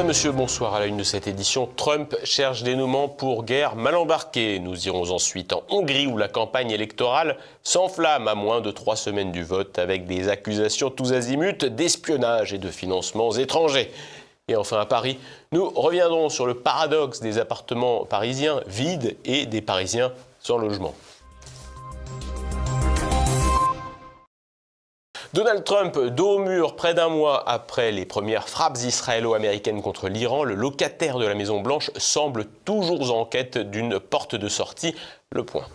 Mesdames, Messieurs, bonsoir. À la une de cette édition, Trump cherche dénouement pour guerre mal embarquée. Nous irons ensuite en Hongrie où la campagne électorale s'enflamme à moins de 3 semaines du vote avec des accusations tous azimuts d'espionnage et de financements étrangers. Et enfin à Paris, nous reviendrons sur le paradoxe des appartements parisiens vides et des Parisiens sans logement. Donald Trump, dos au mur près d'un mois après les premières frappes israélo-américaines contre l'Iran, le locataire de la Maison-Blanche semble toujours en quête d'une porte de sortie. Le point.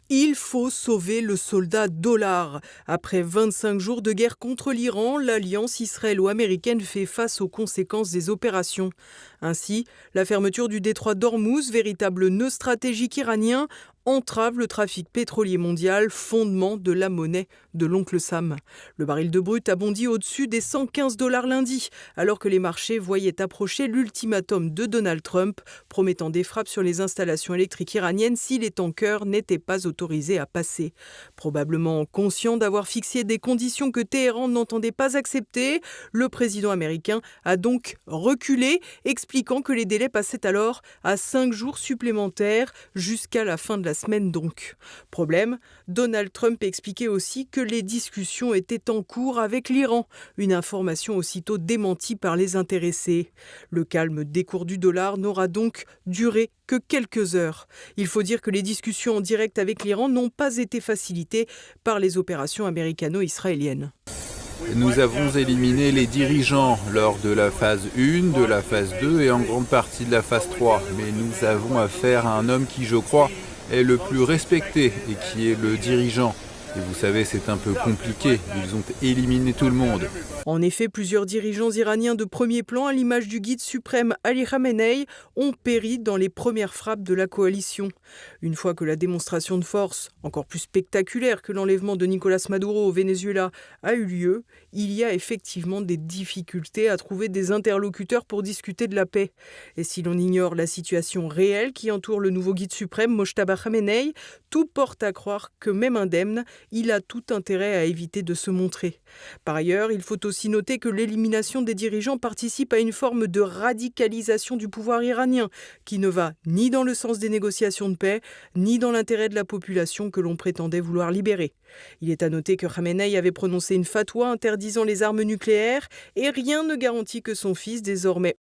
Il faut sauver le soldat dollar. Après 25 jours de guerre contre l'Iran, l'alliance israélo-américaine fait face aux conséquences des opérations. Ainsi, la fermeture du détroit d'Ormuz, véritable nœud stratégique iranien, entrave le trafic pétrolier mondial, fondement de la monnaie de l'oncle Sam. Le baril de brut a bondi au-dessus des $115 lundi, alors que les marchés voyaient approcher l'ultimatum de Donald Trump, promettant des frappes sur les installations électriques iraniennes si les tankers n'étaient pas autorisés à passer. Probablement conscient d'avoir fixé des conditions que Téhéran n'entendait pas accepter, le président américain a donc reculé, expliquant que les délais passaient alors à 5 jours supplémentaires jusqu'à la fin de la semaine donc. Problème, Donald Trump expliquait aussi que les discussions étaient en cours avec l'Iran, une information aussitôt démentie par les intéressés. Le calme des cours du dollar n'aura donc duré que quelques heures. Il faut dire que les discussions en direct avec l'Iran n'ont pas été facilitées par les opérations américano-israéliennes. Nous avons éliminé les dirigeants lors de la phase 1, de la phase 2 et en grande partie de la phase 3. Mais nous avons affaire à un homme qui, je crois, est le plus respecté et qui est le dirigeant. Et vous savez, c'est un peu compliqué, ils ont éliminé tout le monde. En effet, plusieurs dirigeants iraniens de premier plan, à l'image du guide suprême Ali Khamenei, ont péri dans les premières frappes de la coalition. Une fois que la démonstration de force, encore plus spectaculaire que l'enlèvement de Nicolás Maduro au Venezuela, a eu lieu, il y a effectivement des difficultés à trouver des interlocuteurs pour discuter de la paix. Et si l'on ignore la situation réelle qui entoure le nouveau guide suprême, Mojtaba Khamenei, tout porte à croire que même indemne, il a tout intérêt à éviter de se montrer. Par ailleurs, il faut aussi noter que l'élimination des dirigeants participe à une forme de radicalisation du pouvoir iranien, qui ne va ni dans le sens des négociations de paix, ni dans l'intérêt de la population que l'on prétendait vouloir libérer. Il est à noter que Khamenei avait prononcé une fatwa interdisant les armes nucléaires et rien ne garantit que son fils, désormais